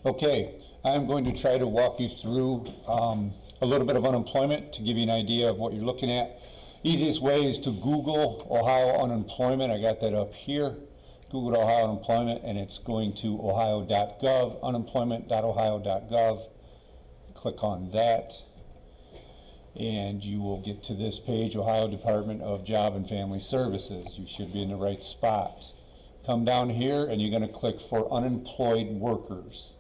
Okay, I'm going to try to walk you through a little bit of unemployment to give you an idea of what you're looking at. Easiest way is to Google Ohio unemployment. I got that up here. Google Ohio unemployment, and it's going to ohio.gov, unemployment.ohio.gov. Click on that, and you will get to this page, Ohio Department of Job and Family Services. You should be in the right spot. Come down here, and you're going to click for unemployed workers.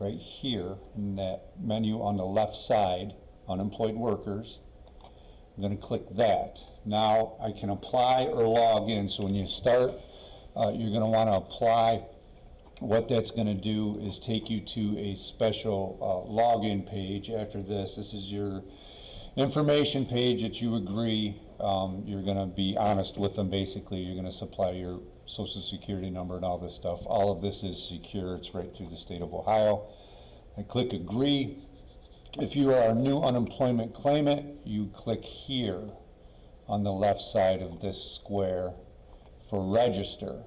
Right here in that menu on the left side, unemployed workers. I'm going to click that. Now I can apply or log in. So when you start, you're going to want to apply. What that's going to do is take you to a special login page. After this is your information page that you agree. You're going to be honest with them. Basically, you're going to supply your Social Security number and all this stuff. All of this is secure. It's right through the state of Ohio. I click agree. If you are a new unemployment claimant, you click here on the left side of this square for register.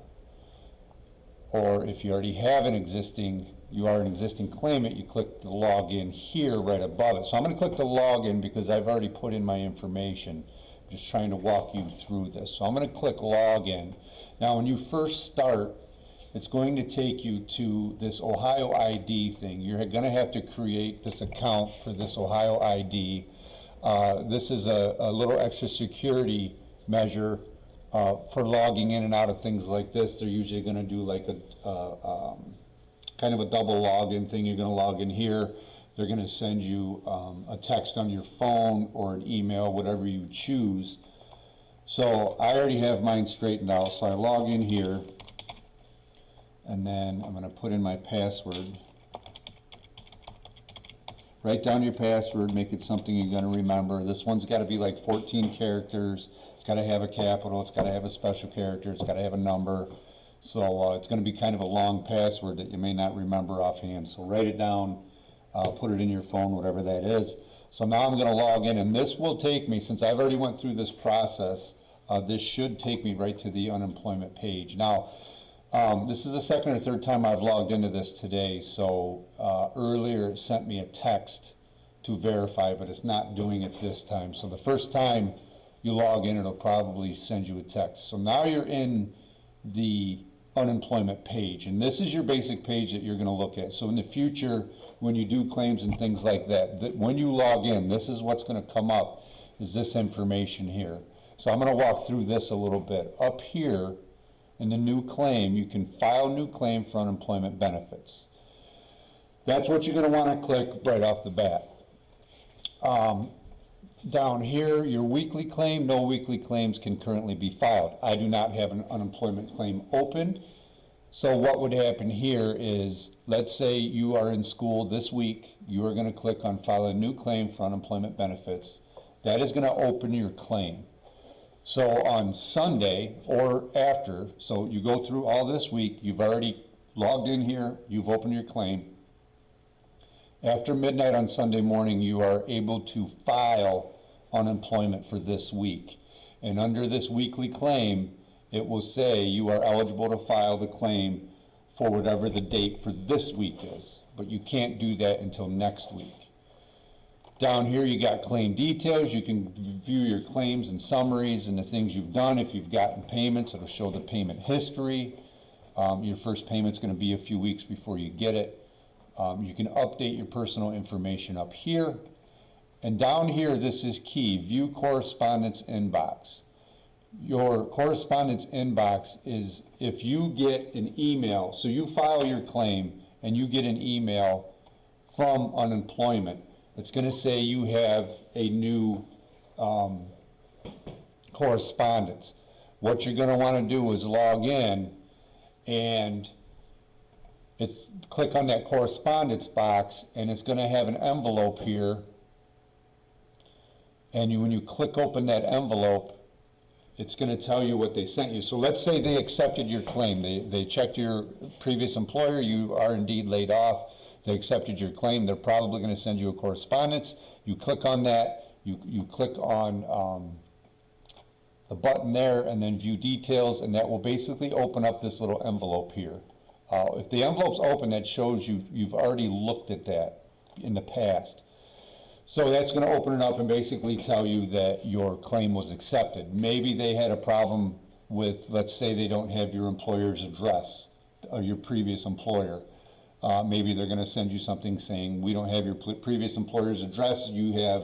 Or if you already have you are an existing claimant, you click the login here right above it. So I'm going to click the login because I've already put in my information. I'm just trying to walk you through this. So I'm going to click login. Now when you first start, it's going to take you to this Ohio ID thing. You're going to have to create this account for this Ohio ID. This is a little extra security measure for logging in and out of things like this. They're usually going to do like a kind of a double login thing. You're going to log in here. They're going to send you a text on your phone or an email, whatever you choose. So I already have mine straightened out. So I log in here, and then I'm going to put in my password. Write down your password, make it something you're going to remember. This one's got to be like 14 characters. It's got to have a capital, it's got to have a special character, it's got to have a number. So it's going to be kind of a long password that you may not remember offhand. So write it down, put it in your phone, whatever that is. So now I'm going to log in, and this will take me, since I've already went through this process, this should take me right to the unemployment page. Now, this is the second or third time I've logged into this today. So earlier it sent me a text to verify, but it's not doing it this time. So the first time you log in, it'll probably send you a text. So now you're in the unemployment page, and this is your basic page that you're going to look at. So in the future, when you do claims and things like that, when you log in, this is what's going to come up, is this information here. So I'm going to walk through this a little bit. Up here in the new claim, you can file a new claim for unemployment benefits. That's what you're going to want to click right off the bat. Down here, your weekly claim, no weekly claims can currently be filed. I do not have an unemployment claim opened. So what would happen here is, let's say you are in school this week, you are going to click on file a new claim for unemployment benefits. That is going to open your claim. So on Sunday or after, so you go through all this week, you've already logged in here, you've opened your claim. After midnight on Sunday morning, you are able to file unemployment for this week. And under this weekly claim, it will say you are eligible to file the claim for whatever the date for this week is. But you can't do that until next week. Down here you got claim details. You can view your claims and summaries and the things you've done. If you've gotten payments, it'll show the payment history. Your first payment's going to be a few weeks before you get it. You can update your personal information up here. And down here, this is key, view correspondence inbox. Your correspondence inbox is if you get an email, so you file your claim and you get an email from unemployment. It's going to say you have a new correspondence. What you're going to want to do is log in and click on that correspondence box, and it's going to have an envelope here. And when you click open that envelope, it's going to tell you what they sent you. So let's say they accepted your claim. They checked your previous employer. You are indeed laid off. They accepted your claim. They're probably going to send you a correspondence. You click on that. You click on the button there and then view details, and that will basically open up this little envelope here. If the envelope's open, that shows you've already looked at that in the past. So that's going to open it up and basically tell you that your claim was accepted. Maybe they had a problem with, let's say they don't have your employer's address, or your previous employer. Maybe they're going to send you something saying, we don't have your previous employer's address. You have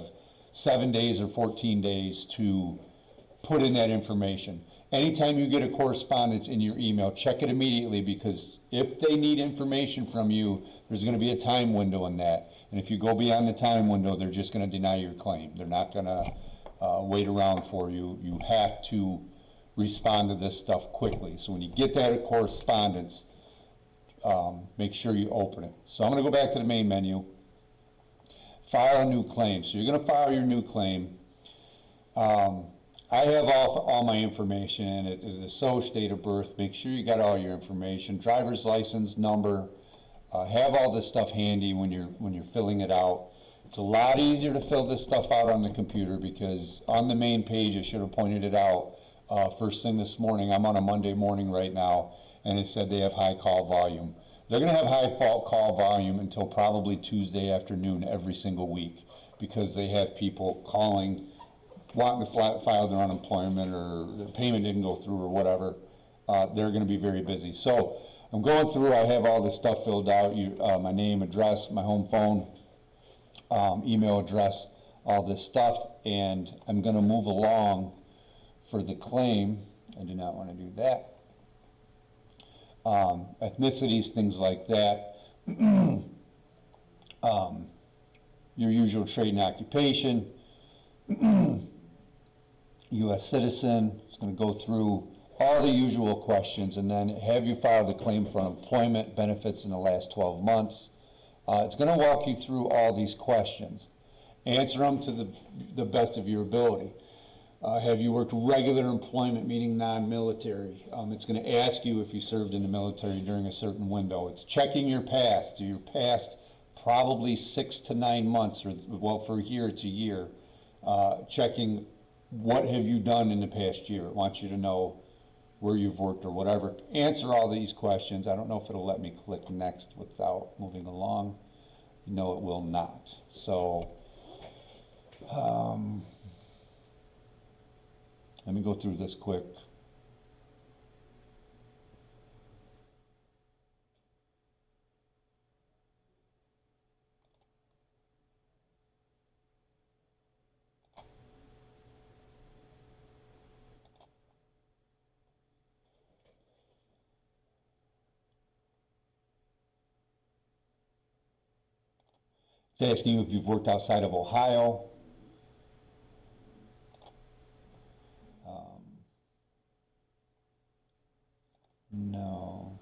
7 days or 14 days to put in that information. Anytime you get a correspondence in your email, check it immediately, because if they need information from you, there's going to be a time window in that. And if you go beyond the time window, they're just going to deny your claim. They're not going to wait around for you. You have to respond to this stuff quickly. So when you get that correspondence, make sure you open it. So I'm going to go back to the main menu, file a new claim. So you're going to file your new claim. I have all my information. It is a social, date of birth. Make sure you got all your information, driver's license number. Have all this stuff handy when you're filling it out. It's a lot easier to fill this stuff out on the computer, because on the main page, I should have pointed it out first thing this morning. I'm on a Monday morning right now, and it said they have high call volume. They're going to have high call volume until probably Tuesday afternoon every single week, because they have people calling, wanting to file their unemployment, or their payment didn't go through, or whatever. They're going to be very busy. So I'm going through, I have all this stuff filled out, my name, address, my home phone, email address, all this stuff, and I'm going to move along for the claim. I do not want to do that. Ethnicities, things like that. Your usual trade and occupation. U.S. citizen. It's going to go through all the usual questions, and then have you filed a claim for unemployment benefits in the last 12 months. It's going to walk you through all these questions. Answer them to the best of your ability. Have you worked regular employment, meaning non-military? It's going to ask you if you served in the military during a certain window. It's checking your past. Your past probably 6 to 9 months, or well, for here it's a year. Checking what have you done in the past year. It wants you to know where you've worked or whatever. Answer all these questions. I don't know if it'll let me click next without moving along. No, it will not. So let me go through this quick. It's asking you if you've worked outside of Ohio. No,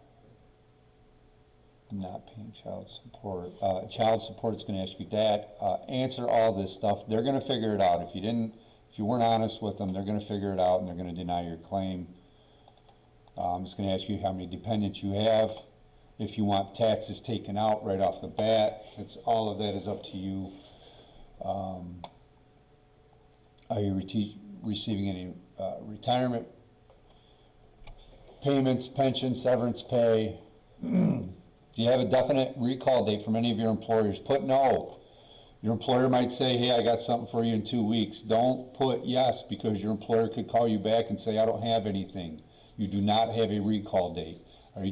not paying child support. Child support is going to ask you that. Answer all this stuff. They're going to figure it out. If you weren't honest with them, they're going to figure it out, and they're going to deny your claim. It's going to ask you how many dependents you have. If you want taxes taken out right off the bat, all of that is up to you. Are you receiving any retirement payments, pension, severance pay? Do you have a definite recall date from any of your employers? Put no. Your employer might say, hey, I got something for you in 2 weeks. Don't put yes, because your employer could call you back and say, I don't have anything. You do not have a recall date.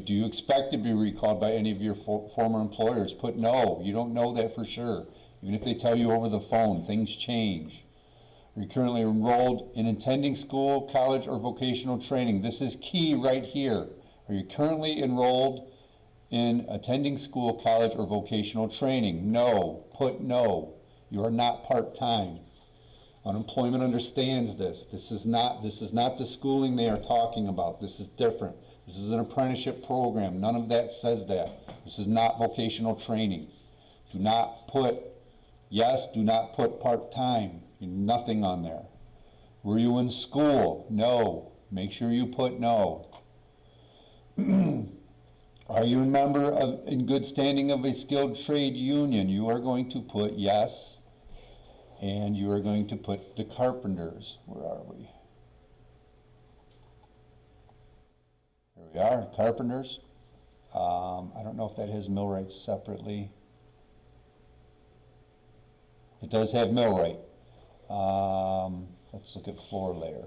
Do you expect to be recalled by any of your former employers? Put no. You don't know that for sure. Even if they tell you over the phone, things change. Are you currently enrolled in attending school, college, or vocational training? This is key right here. Are you currently enrolled in attending school, college, or vocational training? No. Put no. You are not part-time. Unemployment understands this. This is not the schooling they are talking about. This is different. This is an apprenticeship program. None of that says that. This is not vocational training. Do not put yes, do not put part-time. Nothing on there. Were you in school? No. Make sure you put no. Are you a member in good standing of a skilled trade union? You are going to put yes, and you are going to put the carpenters. Where are we? There we are, carpenters. I don't know if that has mill rate separately. It does have mill rate. Let's look at floor layer.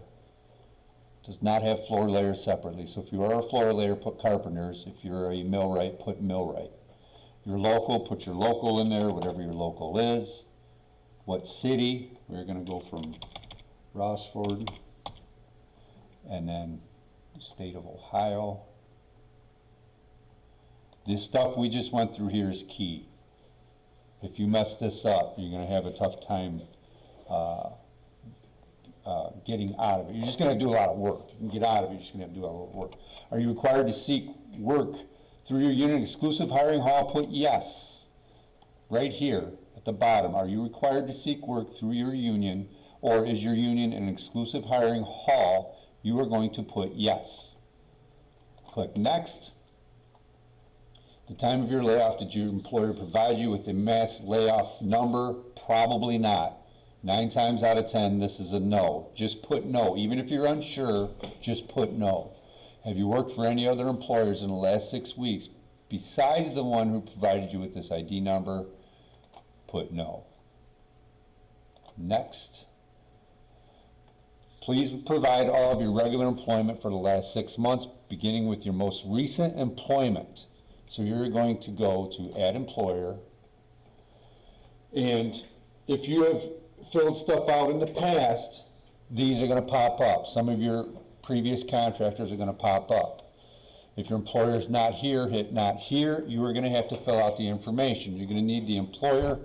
Does not have floor layer separately. So if you are a floor layer, put carpenters. If you're a millwright, put millwright. Your local, put your local in there, whatever your local is. What city? We're going to go from Rossford, and then state of Ohio. This stuff we just went through here is key. If you mess this up, you're going to have a tough time getting out of it. You're just going to do a lot of work. You can get out of it, you're just going to have to do a lot of work. Are you required to seek work through your union exclusive hiring hall? Put yes. Right here at the bottom. Are you required to seek work through your union, or is your union an exclusive hiring hall? You are going to put yes. Click next. The time of your layoff, did your employer provide you with a mass layoff number? Probably not. 9 times out of 10, this is a no. Just put no. Even if you're unsure, just put no. Have you worked for any other employers in the last 6 weeks besides the one who provided you with this ID number? Put no. Next. Please provide all of your regular employment for the last 6 months, beginning with your most recent employment. So you're going to go to Add Employer, and if you have filled stuff out in the past, these are going to pop up. Some of your previous contractors are going to pop up. If your employer is not here, hit not here. You are going to have to fill out the information. You're going to need the employer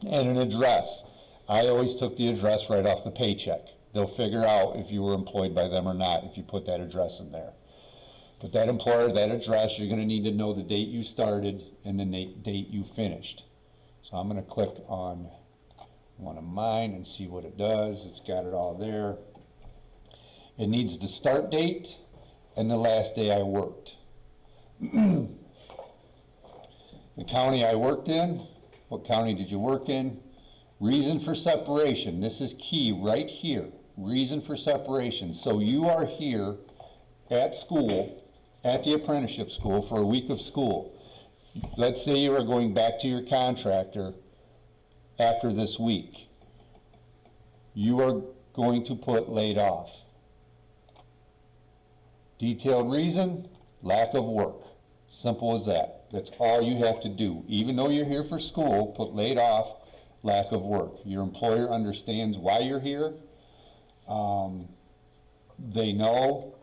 and an address. I always took the address right off the paycheck. They'll figure out if you were employed by them or not if you put that address in there. But that employer, that address, you're going to need to know the date you started and the date you finished. So I'm going to click on one of mine and see what it does. It's got it all there. It needs the start date and the last day I worked. The county I worked in, what county did you work in? Reason for separation, this is key right here. Reason for separation. So you are here at school, at the apprenticeship school for a week of school. Let's say you are going back to your contractor after this week. You are going to put laid off. Detailed reason, lack of work. Simple as that. That's all you have to do. Even though you're here for school, put laid off, lack of work. Your employer understands why you're here. They know,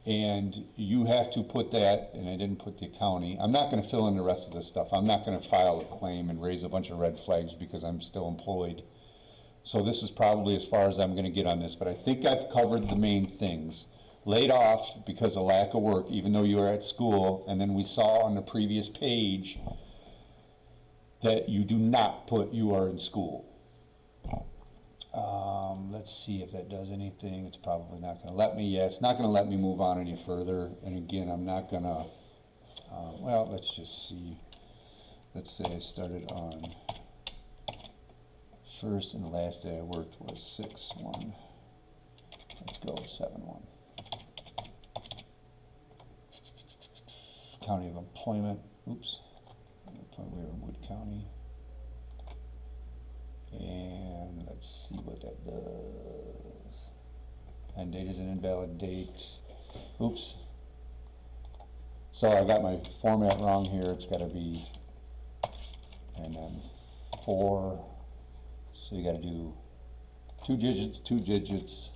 and you have to put that, and I didn't put the county. I'm not going to fill in the rest of this stuff. I'm not going to file a claim and raise a bunch of red flags because I'm still employed. So this is probably as far as I'm going to get on this, but I think I've covered the main things. Laid off because of lack of work, even though you are at school, and then we saw on the previous page that you do not put you are in school. Let's see if that does anything. It's probably not going to let me. Yeah, it's not going to let me move on any further. And again, I'm not going to, well, let's just see. Let's say I started on first and the last day I worked was 6/1. Let's go 7/1. County of employment. Oops. We were in Wood County. And let's see what that does. End date is an invalid date. Oops. So I got my format wrong here. It's got to be, and then 4. So you got to do 2 digits,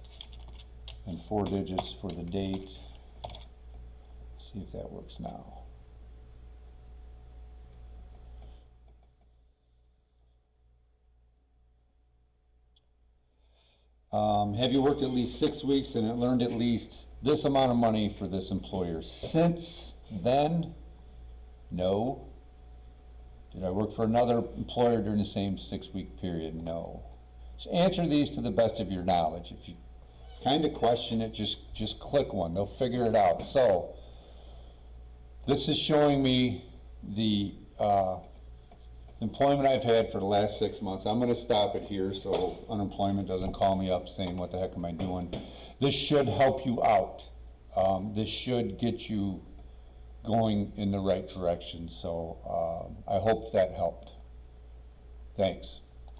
and 4 digits for the date. See if that works now. Have you worked at least 6 weeks and earned at least this amount of money for this employer? Since then, no. Did I work for another employer during the same 6-week period? No. So answer these to the best of your knowledge. If you kind of question it, just click one. They'll figure it out. So this is showing me the employment I've had for the last 6 months. I'm going to stop it here so unemployment doesn't call me up saying, what the heck am I doing? This should help you out. This should get you going in the right direction. So I hope that helped. Thanks.